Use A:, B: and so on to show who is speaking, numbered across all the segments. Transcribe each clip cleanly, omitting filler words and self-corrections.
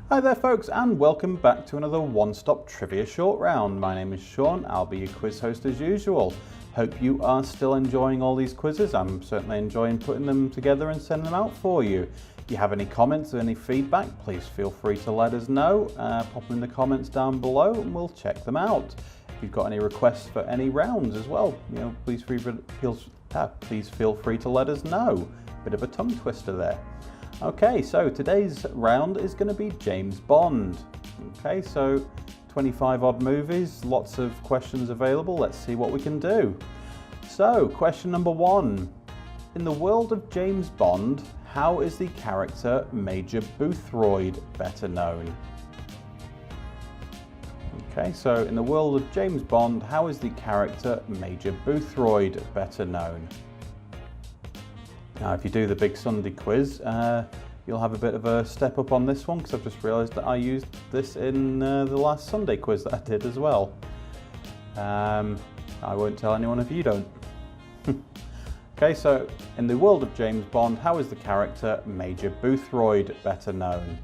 A: Hi there folks, and welcome back to another one-stop trivia short round. My name is Sean, I'll be your quiz host as usual. Hope you are still enjoying all these quizzes. I'm certainly enjoying putting them together and sending them out for you. If you have any comments or any feedback, please feel free to let us know. Pop them in the comments down below and we'll check them out. If you've got any requests for any rounds as well, please feel free to let us know. Bit of a tongue twister there. Okay, so today's round is going to be James Bond. Okay, so 25 odd movies, lots of questions available. Let's see what we can do. So, question number 1. In the world of James Bond, how is the character Major Boothroyd better known? Okay, so in the world of James Bond, how is the character Major Boothroyd better known? Now, if you do the Big Sunday quiz, you'll have a bit of a step up on this one because I've just realised that I used this in the last Sunday quiz that I did as well. I won't tell anyone if you don't. Okay, so in the world of James Bond, how is the character Major Boothroyd better known?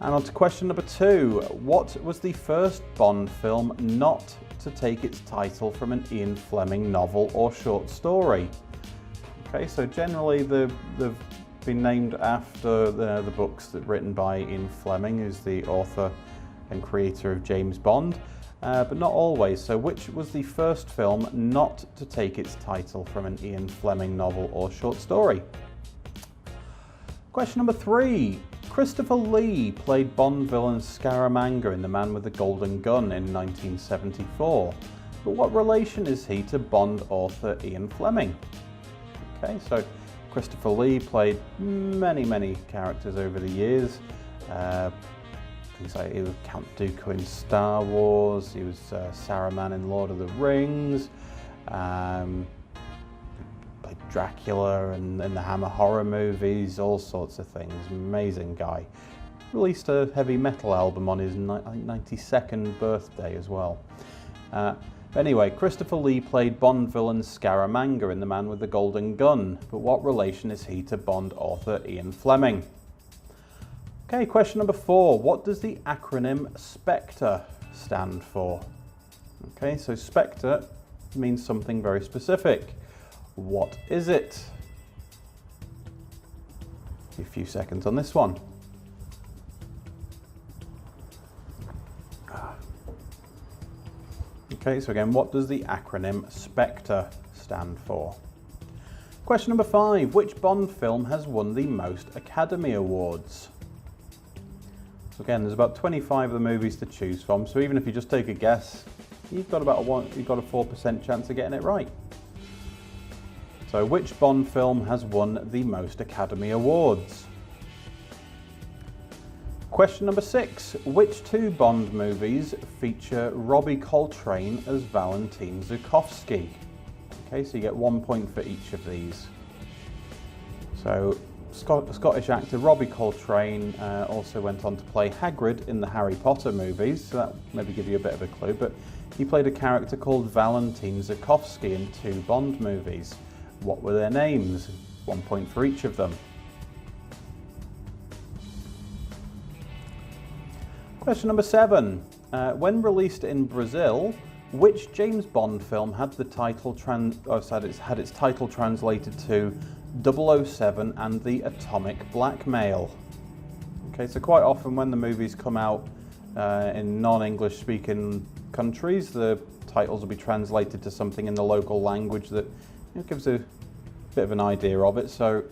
A: And on to question number 2. What was the first Bond film not to take its title from an Ian Fleming novel or short story? Okay, so generally they've been named after the books that written by Ian Fleming, who's the author and creator of James Bond, but not always. So which was the first film not to take its title from an Ian Fleming novel or short story? Question number 3. Christopher Lee played Bond villain Scaramanga in The Man with the Golden Gun in 1974, but what relation is he to Bond author Ian Fleming? Okay, so Christopher Lee played many characters over the years. Things like he was Count Dooku in Star Wars, he was Saruman in Lord of the Rings, played Dracula and the Hammer horror movies, all sorts of things. Amazing guy. Released a heavy metal album on his 92nd birthday as well. Anyway, Christopher Lee played Bond villain Scaramanga in The Man with the Golden Gun, but what relation is he to Bond author Ian Fleming? Okay, question number 4. What does the acronym SPECTRE stand for? Okay, so SPECTRE means something very specific. What is it? A few seconds on this one. Okay, so again, what does the acronym SPECTRE stand for? Question number 5. Which Bond film has won the most Academy Awards? So again, there's about 25 of the movies to choose from, so even if you just take a guess, you've got a 4% chance of getting it right. So which Bond film has won the most Academy Awards? Question number 6. Which 2 Bond movies feature Robbie Coltrane as Valentine Zukovsky? Okay, so you get 1 point for each of these. So Scottish actor Robbie Coltrane also went on to play Hagrid in the Harry Potter movies, so that maybe give you a bit of a clue, but he played a character called Valentine Zukovsky in 2 Bond movies. What were their names? 1 point for each of them. Question number 7. When released in Brazil, which James Bond film had its title translated to 007 and the Atomic Blackmail? Okay, so quite often when the movies come out in non-English speaking countries, the titles will be translated to something in the local language that gives a bit of an idea of it. So,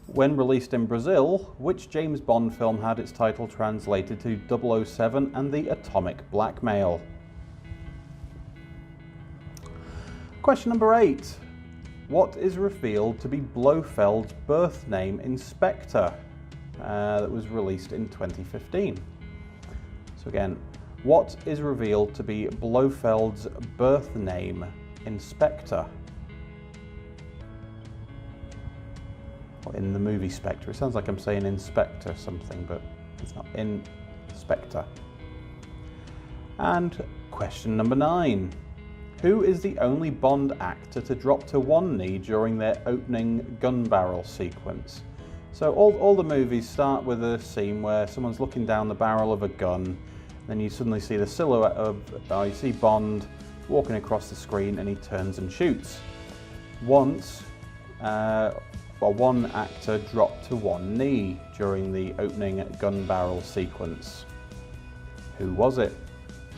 A: when released in Brazil, which James Bond film had its title translated to 007 and the Atomic Blackmail? Question number 8. What is revealed to be Blofeld's birth name in Spectre that was released in 2015? So again, what is revealed to be Blofeld's birth name in Spectre? In the movie Spectre. It sounds like I'm saying Inspector something, but it's not. Inspector. And question number 9. Who is the only Bond actor to drop to one knee during their opening gun barrel sequence? So all the movies start with a scene where someone's looking down the barrel of a gun, then you suddenly see the silhouette of, you see Bond walking across the screen and he turns and shoots. Once, one actor dropped to one knee during the opening gun barrel sequence. Who was it?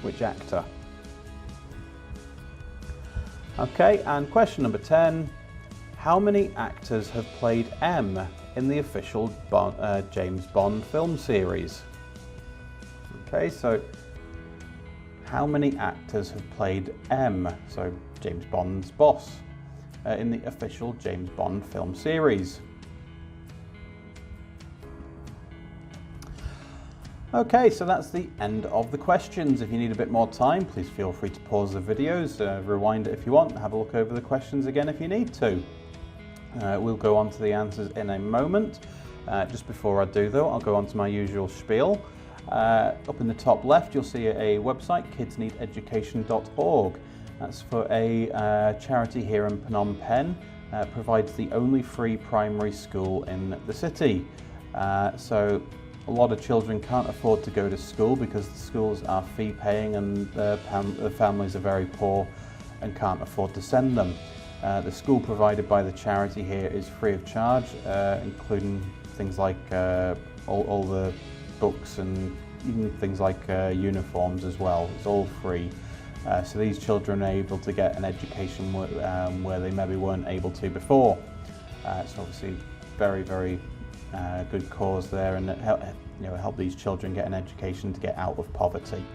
A: Which actor? Okay, and question number 10. How many actors have played M in the official James Bond film series? Okay, so how many actors have played M, so James Bond's boss, in the official James Bond film series? Okay, so that's the end of the questions. If you need a bit more time, please feel free to pause the videos, rewind it if you want, have a look over the questions again if you need to. We'll go on to the answers in a moment. Just before I do though, I'll go on to my usual spiel. Up in the top left, you'll see a website, kidsneededucation.org. That's for a charity here in Phnom Penh. Provides the only free primary school in the city. So a lot of children can't afford to go to school because the schools are fee paying and the families are very poor and can't afford to send them. The school provided by the charity here is free of charge, including things like all the books and even things like uniforms as well. It's all free. So these children are able to get an education where they maybe weren't able to before. So obviously very, very good cause there, and help these children get an education to get out of poverty.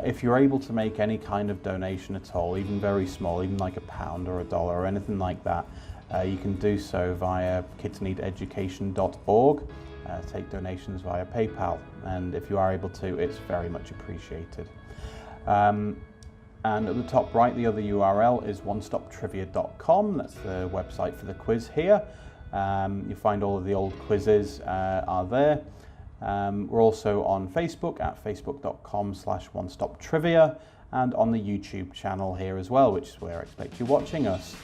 A: If you're able to make any kind of donation at all, even very small, even like £1 or $1 or anything like that, you can do so via kidsneededucation.org. Take donations via PayPal, and if you are able to, it's very much appreciated. And at the top right, the other URL is onestoptrivia.com. That's the website for the quiz here. You find all of the old quizzes are there. We're also on Facebook at facebook.com/onestoptrivia, and on the YouTube channel here as well, which is where I expect you're watching us.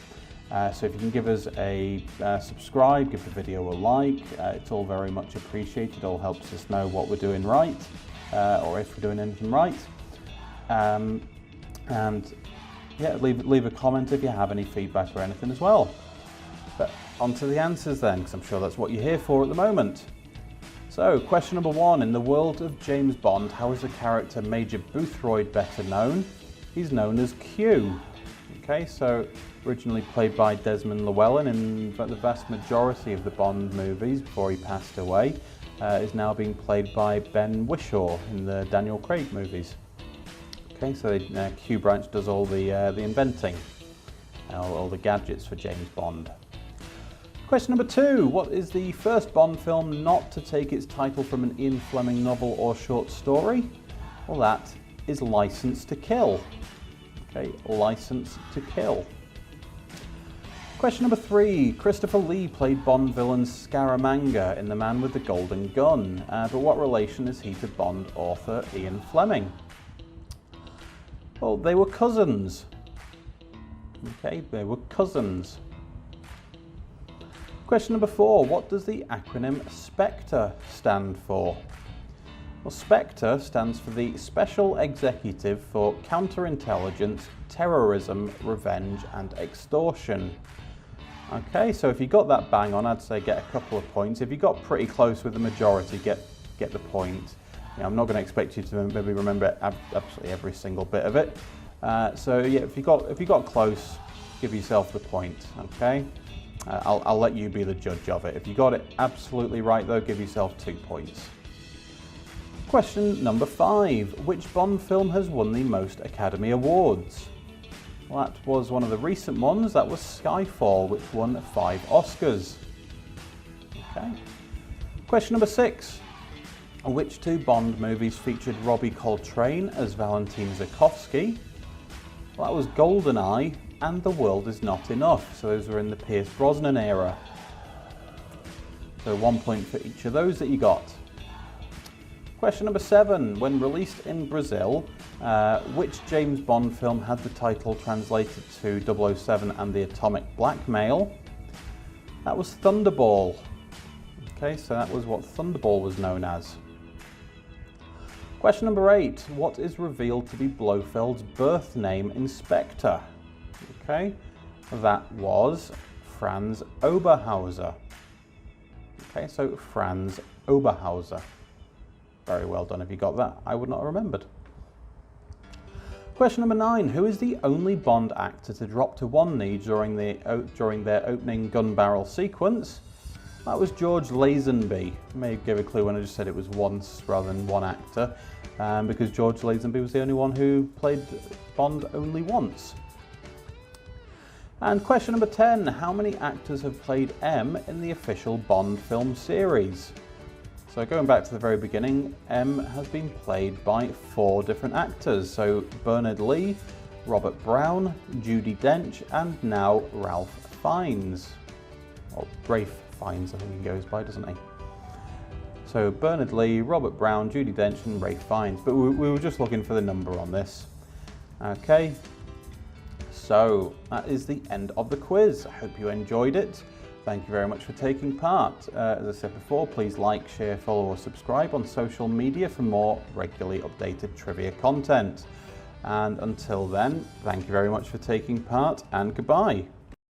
A: So if you can give us a subscribe, give the video a like, it's all very much appreciated. It all helps us know what we're doing right, or if we're doing anything right. And yeah, leave a comment if you have any feedback or anything as well. But on to the answers then, because I'm sure that's what you're here for at the moment. So, question number 1. In the world of James Bond, how is the character Major Boothroyd better known? He's known as Q. Okay, so originally played by Desmond Llewellyn in the vast majority of the Bond movies before he passed away, is now being played by Ben Whishaw in the Daniel Craig movies. Okay, so Q Branch does all the inventing, all the gadgets for James Bond. Question number 2. What is the first Bond film not to take its title from an Ian Fleming novel or short story? Well, that is License to Kill. Okay, License to Kill. Question number 3. Christopher Lee played Bond villain Scaramanga in The Man with the Golden Gun, but what relation is he to Bond author Ian Fleming? Well, they were cousins. Okay, they were cousins. Question number 4. What does the acronym SPECTRE stand for? Well, SPECTRE stands for the Special Executive for Counterintelligence, Terrorism, Revenge and Extortion. Okay, so if you got that bang on, I'd say get a couple of points. If you got pretty close with the majority, get the point. I'm not going to expect you to maybe remember absolutely every single bit of it. So yeah, if you got close, give yourself the point. Okay. I'll let you be the judge of it. If you got it absolutely right though, give yourself 2 points. Question number 5. Which Bond film has won the most Academy Awards? Well, that was one of the recent ones. That was Skyfall, which won 5 Oscars. Okay. Question number 6. Which 2 Bond movies featured Robbie Coltrane as Valentin Zukovsky? Well, that was GoldenEye and The World Is Not Enough. So those were in the Pierce Brosnan era. So 1 point for each of those that you got. Question number 7. When released in Brazil, which James Bond film had the title translated to 007 and the Atomic Blackmail? That was Thunderball. Okay, so that was what Thunderball was known as. Question number 8. What is revealed to be Blofeld's birth name in Spectre? Okay, that was Franz Oberhauser. Okay, so Franz Oberhauser. Very well done if you got that. I would not have remembered. Question number 9. Who is the only Bond actor to drop to one knee during their opening gun barrel sequence? That was George Lazenby. I may give a clue when I just said it was once rather than one actor, because George Lazenby was the only one who played Bond only once. And question number 10. How many actors have played M in the official Bond film series? So going back to the very beginning, M has been played by 4 different actors. So Bernard Lee, Robert Brown, Judi Dench, and now Ralph Fiennes. Or Rafe Fiennes, I think he goes by, doesn't he? So Bernard Lee, Robert Brown, Judi Dench, and Rafe Fiennes. But we were just looking for the number on this. Okay. So that is the end of the quiz. I hope you enjoyed it. Thank you very much for taking part. As I said before, please like, share, follow or subscribe on social media for more regularly updated trivia content. And until then, thank you very much for taking part and goodbye.